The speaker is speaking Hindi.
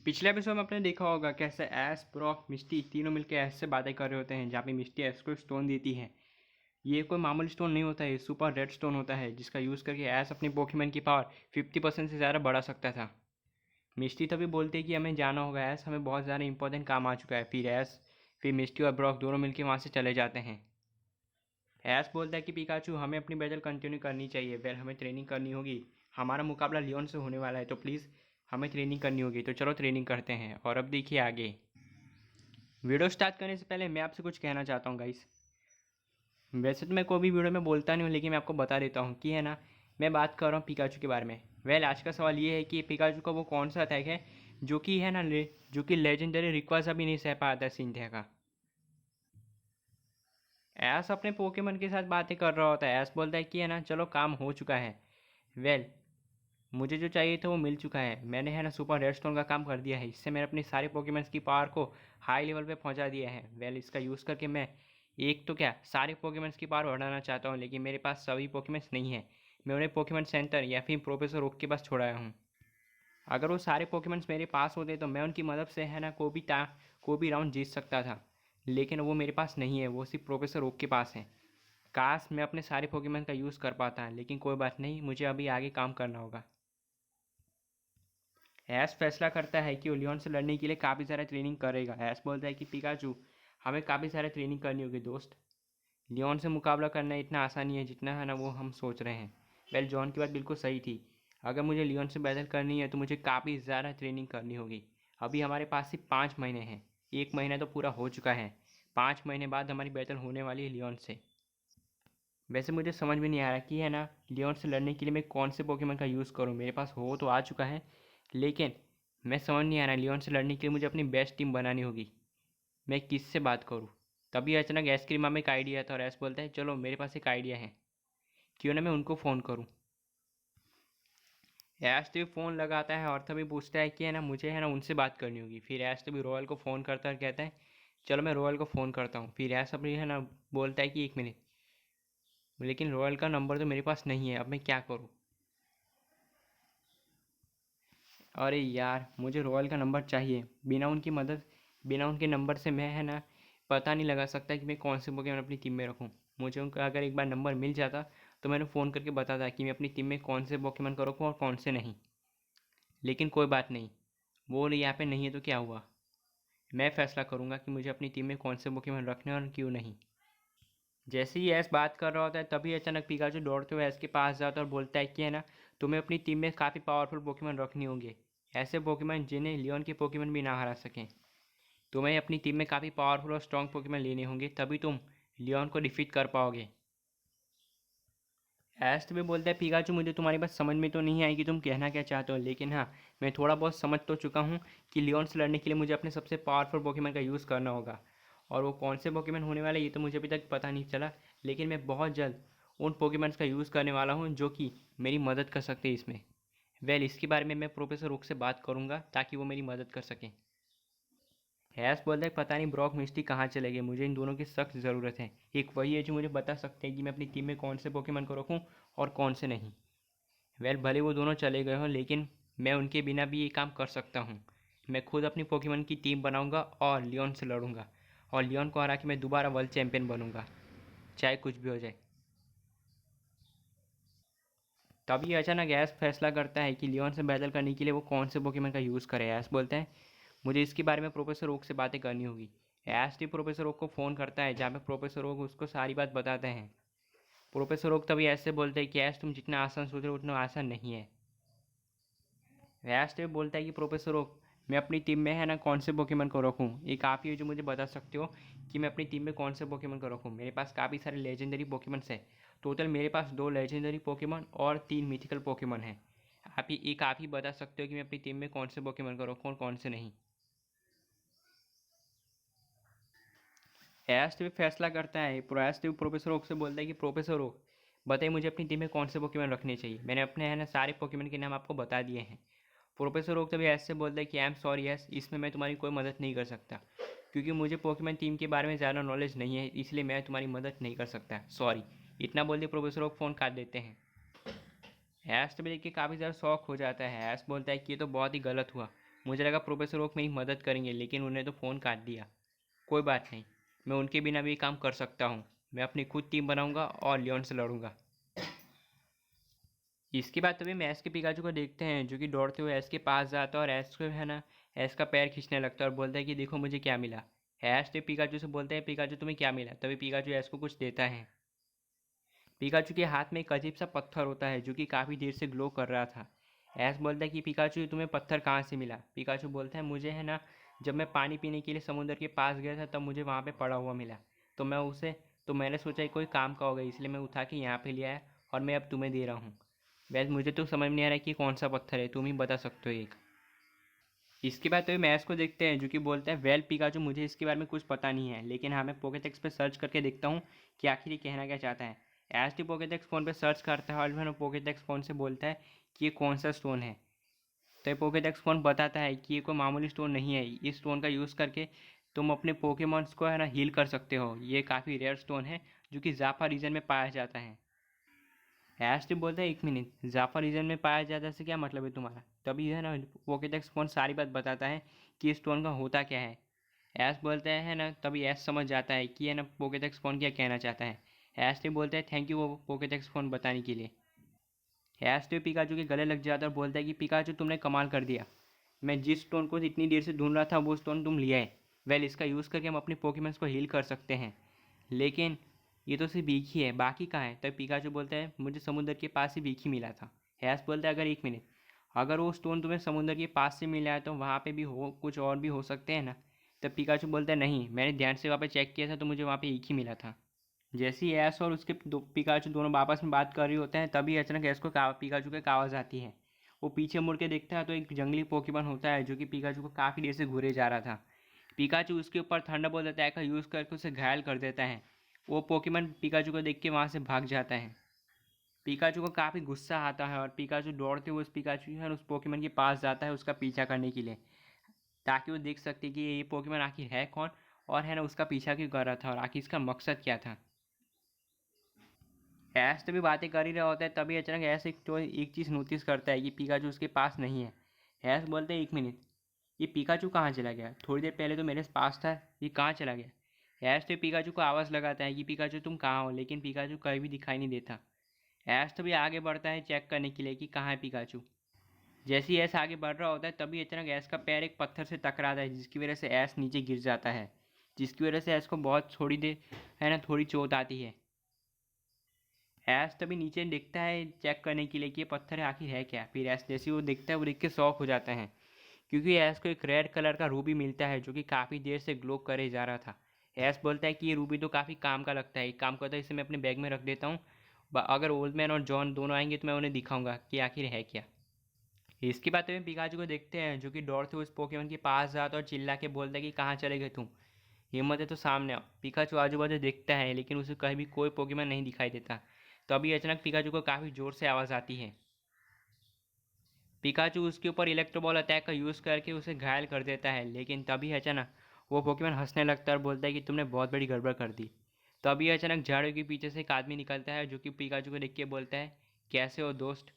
पिछले एपिसोड में आपने देखा होगा कैसे ऐश, ब्रॉक, मिस्टी तीनों मिलकर ऐश से बातें कर रहे होते हैं, जहाँ पे मिस्टी ऐश को स्टोन देती है। ये कोई मामूली स्टोन नहीं होता है, सुपर रेड स्टोन होता है, जिसका यूज़ करके ऐश अपनी पोकेमॉन की पावर 50% से ज़्यादा बढ़ा सकता था। मिस्टी तभी बोलते हैं कि हमें जाना होगा ऐश, हमें बहुत ज़्यादा इंपॉर्टेंट काम आ चुका है। फिर मिस्टी और ब्रॉक दोनों मिलकर वहाँ से चले जाते हैं। ऐश बोलता है कि पिकाचू हमें अपनी बैटल कंटिन्यू करनी चाहिए, वेल हमें ट्रेनिंग करनी होगी, हमारा मुकाबला लियोन से होने वाला है, तो प्लीज़ हमें ट्रेनिंग करनी होगी। तो चलो ट्रेनिंग करते हैं। और अब देखिए आगे। वीडियो स्टार्ट करने से पहले मैं आपसे कुछ कहना चाहता हूँ गाइस। वैसे तो मैं कोई भी वीडियो में बोलता नहीं हूँ, लेकिन मैं आपको बता देता हूँ कि है ना, मैं बात कर रहा हूँ पिकाचू के बारे में। वेल आज का सवाल ये है कि पिकाचू का वो कौन सा अटैक है जो कि है ना जो कि लेजेंडरी रिक्वाजा भी नहीं सह पाता सिंथिया का। ऐश अपने पोकेमन के साथ बातें कर रहा होता है। ऐश बोलता है कि है ना, चलो काम हो चुका है। वेल मुझे जो चाहिए था वो मिल चुका है। मैंने है ना सुपर रेडस्टोन का काम कर दिया है। इससे मैंने अपने सारे पोकेमन्स की पावर को हाई लेवल पे पहुंचा दिया है। वेल इसका यूज़ करके मैं एक तो क्या सारे पोकेमन्स की पावर बढ़ाना चाहता हूँ, लेकिन मेरे पास सभी पोकेमन्स नहीं है। मैं उन्हें पोकेमन सेंटर या फिर प्रोफेसर ओक के पास छोड़ाया हूँ। अगर वो सारे पोकेमन्स मेरे पास होते तो मैं उनकी मदद से है ना कोई भी राउंड जीत सकता था, लेकिन वो मेरे पास नहीं है, वो सिर्फ प्रोफेसर ओक के पास है। काश मैं अपने सारे पोकेमन का यूज़ कर पाता, लेकिन कोई बात नहीं, मुझे अभी आगे काम करना होगा। ऐश फैसला करता है कि वो लियोन से लड़ने के लिए काफ़ी सारा ट्रेनिंग करेगा। ऐश बोलता है कि पिकाचू हमें काफ़ी सारा ट्रेनिंग करनी होगी दोस्त। लियोन से मुकाबला करना इतना आसान नहीं है जितना है ना वो हम सोच रहे हैं। वेल जॉन की बात बिल्कुल सही थी। अगर मुझे लियोन से बैटल करनी है तो मुझे काफ़ी ज़्यादा ट्रेनिंग करनी होगी। अभी हमारे पास सिर्फ 5 महीने हैं। 1 महीना तो पूरा हो चुका है। 5 महीने बाद हमारी बैटल होने वाली है लियोन से। वैसे मुझे समझ में नहीं आ रहा कि है ना लियोन से लड़ने के लिए मैं कौन से पोकेमन का यूज़ करूँ। मेरे पास हो तो आ चुका है, लेकिन मैं समझ नहीं आ रहा लियोन से लड़ने के लिए मुझे अपनी बेस्ट टीम बनानी होगी। मैं किससे बात करूँ? तभी अचानक आइसक्रीम में एक आइडिया था और ऐस बोलता है चलो मेरे पास एक आइडिया है, क्यों ना मैं उनको फ़ोन करूँ। ऐश तभी फ़ोन लगाता है और तभी पूछता है कि है ना मुझे है ना उनसे बात करनी होगी। फिर ऐश तभी रॉयल को फ़ोन करता है और कहता है चलो मैं रॉयल को फ़ोन करता हूँ। फिर ऐश अपनी है ना बोलता है कि 1 मिनट, लेकिन रॉयल का नंबर तो मेरे पास नहीं है, अब मैं क्या करूँ। अरे यार मुझे रॉयल का नंबर चाहिए। बिना उनके नंबर से मैं है ना पता नहीं लगा सकता कि मैं कौन से पोकेमॉन अपनी टीम में रखूँ। मुझे उनका अगर एक बार नंबर मिल जाता तो मैंने फ़ोन करके बताता कि मैं अपनी टीम में कौन से पोकेमॉन को रखूँ और कौन से नहीं। लेकिन कोई बात नहीं, वो यहाँ पे नहीं है तो क्या हुआ। मैं फैसला करूँगा कि मुझे अपनी टीम में कौन से पोकेमॉन रखने और क्यों नहीं। जैसे ही ऐश बात कर रहा होता है तभी अचानक पिकाचू दौड़ते हुए ऐश के पास जाता है और बोलता है कि है ना तुम्हें अपनी टीम में काफ़ी पावरफुल पोकेमॉन रखनी होंगे, ऐसे पोकेमॉन जिन्हें लियोन के पोकेमॉन भी ना हरा सकें। तुम्हें अपनी टीम में काफ़ी पावरफुल और स्ट्रॉन्ग पोकेमॉन लेने होंगे, तभी तुम लियोन को डिफीट कर पाओगे। ऐश भी बोलता है पिकाचू मुझे तुम्हारी बात समझ में तो नहीं आई कि तुम कहना क्या चाहते हो, लेकिन हाँ मैं थोड़ा बहुत समझ तो चुका हूँ कि लियोन से लड़ने के लिए मुझे अपने सबसे पावरफुल पोकेमॉन का यूज़ करना होगा। और वो कौन से पोकेमॉन होने वाले ये तो मुझे अभी तक पता नहीं चला, लेकिन मैं बहुत जल्द उन पोकेमॉन्स का यूज़ करने वाला हूँ जो कि मेरी मदद कर सकते हैं इसमें। वेल इसके बारे में मैं प्रोफेसर ओक से बात करूँगा ताकि वो मेरी मदद कर सकें। हैश बोलता है पता नहीं ब्रॉक मिस्टी कहाँ चले गए, मुझे इन दोनों की सख्त ज़रूरत है। एक वही है जो मुझे बता सकते हैं कि मैं अपनी टीम में कौन से पोकेमॉन को रखूँ और कौन से नहीं। वेल भले वो दोनों चले गए हों, लेकिन मैं उनके बिना भी ये काम कर सकता हूँ। मैं खुद अपनी पोकेमॉन की टीम बनाऊँगा और लियोन से लड़ूंगा, और लियोन को हरा के मैं दोबारा वर्ल्ड चैंपियन बनूंगा, चाहे कुछ भी हो जाए। तभी अचानक ऐश फैसला करता है कि लियोन से बैटल करने के लिए वो कौन से पोकेमॉन का यूज़ करे। ऐश बोलता है मुझे इसके बारे में प्रोफेसर ओक से बातें करनी होगी। ऐश भी प्रोफेसर ओक को फ़ोन करता है, जहाँ पे प्रोफेसर ओक उसको सारी बात बताते हैं। प्रोफेसर ओक तभी ऐसे बोलते हैं कि ऐश तुम जितना आसान सोच रहे हो उतना आसान नहीं है। ऐश भी बोलता है कि प्रोफेसर ओक मैं अपनी टीम में है ना कौन से पोकेमॉन को रखूँ, एक आप ही हो जो मुझे बता सकते हो कि मैं अपनी टीम में कौन से पोकेमॉन को रखूँ। मेरे पास काफ़ी सारे लेजेंडरी पोकेमॉन्स हैं। टोटल मेरे पास 2 लेजेंडरी पोकेमॉन और 3 मिथिकल पोकेमॉन हैं। आप ही बता सकते हो कि मैं अपनी टीम में कौन से पोकेमॉन को रखूँ और कौन से नहीं। ऐश भी फैसला करता है। ऐश भी प्रोफेसर ओक से बोलता है कि प्रोफेसर ओक, बताइए मुझे अपनी टीम में कौन से पोकेमॉन रखने चाहिए। मैंने अपने है ना सारे पोकेमॉन के नाम आपको बता दिए हैं। प्रोफेसर ओक तभी ऐश से बोलता है कि आई एम सॉरी ऐश, इसमें मैं तुम्हारी कोई मदद नहीं कर सकता, क्योंकि मुझे पोकेमॉन टीम के बारे में ज़्यादा नॉलेज नहीं है, इसलिए मैं तुम्हारी मदद नहीं कर सकता, सॉरी। इतना बोल दिए प्रोफेसर ओक फ़ोन काट देते हैं। ऐश तभी देख के काफ़ी ज़्यादा शौक हो जाता है। ऐश बोलता है कि ये तो बहुत ही गलत हुआ, मुझे लगा प्रोफेसर ओक मेरी मदद करेंगे, लेकिन उन्हें तो फ़ोन काट दिया। कोई बात नहीं, मैं उनके बिना भी काम कर सकता हूँ। मैं अपनी खुद टीम बनाऊंगा और लियोन से लड़ूंगा। इसके बाद तभी हम ऐश के पिकाचू को देखते हैं, जो कि दौड़ते हुए ऐश के पास जाता है और ऐश को है ना ऐश का पैर खींचने लगता है और बोलता है कि देखो मुझे क्या मिला। ऐश तो पिकाचू से बोलता है पिकाचू तुम्हें क्या मिला। तभी पिकाचू ऐश को कुछ देता है। पिकाचू के हाथ में एक अजीब सा पत्थर होता है, जो कि काफ़ी देर से ग्लो कर रहा था। ऐश बोलता है कि पिकाचू तुम्हें पत्थर कहाँ से मिला। पिकाचू बोलता है मुझे है ना जब मैं पानी पीने के लिए समुद्र के पास गया था तब मुझे वहाँ पे पड़ा हुआ मिला, तो मैंने सोचा कोई काम का होगा, इसलिए मैं उठा के यहाँ पे ले आया और मैं अब तुम्हें दे रहा हूँ। वैसे मुझे तो समझ नहीं आ रहा है कि कौन सा पत्थर है, तुम ही बता सकते हो एक। इसके बाद तो मैच को देखते हैं, जो कि बोलता है वेल पिकाचू मुझे इसके बारे में कुछ पता नहीं है, लेकिन हाँ मैं पोकेटेक्स पे सर्च करके देखता हूँ कि आखिर ये कहना क्या चाहता है। एस टी पोकेटेक्स फ़ोन पे सर्च करता है और फिर पोकेटेक्स फ़ोन से बोलता है कि ये कौन सा स्टोन है। तो ये पोकेटेक्स फ़ोन बताता है कि ये कोई मामूली स्टोन नहीं है, इस स्टोन का यूज़ करके तुम अपने पोकेमॉन्स को है ना हील कर सकते हो। ये काफ़ी रेयर स्टोन है, जो कि जाफा रीजन में पाया जाता है। ऐश बोलता है एक मिनट, जाफा रीजन में पाया जाता है से क्या मतलब है तुम्हारा। तभी है ना पोकेटेक्स फ़ोन सारी बात बताता है कि इस स्टोन का होता क्या है। ऐश बोलता है ना तभी ऐश समझ जाता है कि है ना पोकेटेक्स फ़ोन क्या कहना चाहता है। ऐश बोलता है थैंक यू वो पोकेटेक्स फ़ोन बताने के लिए। ऐश पिकाचू के गले लग जाता है और बोलता है कि पिकाचू तुमने कमाल कर दिया, मैं जिस स्टोन को इतनी देर से ढूंढ रहा था वो स्टोन तुम लिया है। वेल इसका यूज़ करके हम अपने पोकेमॉन्स को हील कर सकते हैं, लेकिन ये तो सिर्फ एक ही है, बाकी कहाँ है। तब पिकाचू बोलता है मुझे समुद्र के पास ही एक ही मिला था। हैश बोलता है अगर एक मिनट, अगर वो स्टोन तुम्हें समुद्र के पास से मिला है तो वहाँ पे भी हो कुछ और भी हो सकते हैं ना। तब पिकाचू बोलता है नहीं, मैंने ध्यान से वहाँ पे चेक किया था तो मुझे वहाँ पे एक ही मिला था। जैसे ही ऐश और उसके पिकाचू दोनों आपस में बात कर रहे होते हैं, तभी अचानक ऐश को पिकाचू के आवाज़ आती है। वो पीछे मुड़ के देखता है तो एक जंगली पोकेमॉन होता है, जो कि पिकाचू को काफ़ी देर से घूरे जा रहा था। पिकाचू उसके ऊपर थंडरबोल्ट अटैक का यूज़ करके उसे घायल कर देता है। वो पोकेमॉन पिकाचू को देख के वहाँ से भाग जाता है। पिकाचू को काफ़ी गुस्सा आता है और पिकाचू दौड़ते हुए उस पिकाचू है उस पोकेमॉन के पास जाता है उसका पीछा करने के लिए, ताकि वो देख सके कि ये पोकेमॉन आखिर है कौन और है ना उसका पीछा क्यों कर रहा था और आखिर इसका मकसद क्या था। ऐश तभी बातें कर ही रहा होता है, तभी अचानक ऐश एक चीज़ नोटिस करता है कि पिकाचू उसके पास नहीं है। ऐश बोलते हैं एक मिनट, ये पिकाचू कहाँ चला गया, थोड़ी देर पहले तो मेरे पास था, ये कहाँ चला गया। ऐश तो पिकाचू को आवाज़ लगाता है कि पिकाचू तुम कहाँ हो, लेकिन पिकाचू कहीं भी दिखाई नहीं देता। ऐश तभी आगे बढ़ता है चेक करने के लिए कि कहाँ है पिकाचू। जैसे ही ऐश आगे बढ़ रहा होता है तभी अचानक ऐश का पैर एक पत्थर से टकराता है, जिसकी वजह से ऐश नीचे गिर जाता है, जिसकी वजह से ऐश को बहुत थोड़ी देर है ना थोड़ी चोट आती है। ऐश तभी नीचे देखता है चेक करने के लिए कि ये पत्थर आखिर है क्या। फिर ऐश जैसे वो देखता है वो देख के शौक हो जाता है, क्योंकि ऐश को एक रेड कलर का रूबी मिलता है, जो कि काफ़ी देर से ग्लो करे जा रहा था। ऐश बोलता है कि ये रूबी तो काफ़ी काम का लगता है, एक काम करता है इसे मैं अपने बैग में रख देता हूँ, अगर ओल्ड मैन और जॉन दोनों आएंगे तो मैं उन्हें दिखाऊंगा कि आखिर है क्या। इसके बाद में पिकाचू को देखते हैं, जो कि दौड़ते हुए उस पोकेमॉन के पास जाता है और चिल्ला के बोलता है कि कहाँ चले गए तुम, हिम्मत है तो सामने आओ। पिकाचू आजू बाजू देखता है, लेकिन उसे कहीं भी कोई पोकेमॉन नहीं दिखाई देता। तो अभी अचानक पिकाचू को काफ़ी ज़ोर से आवाज़ आती है। पिकाचू उसके ऊपर इलेक्ट्रो बॉल अटैक का यूज़ करके उसे घायल कर देता है, लेकिन तभी अचानक वो पोकेमॉन हंसने लगता है और बोलता है कि तुमने बहुत बड़ी गड़बड़ कर दी। तभी अचानक झाड़ू के पीछे से एक आदमी निकलता है, जो कि पिकाचू को देख के बोलता है कैसे हो दोस्त।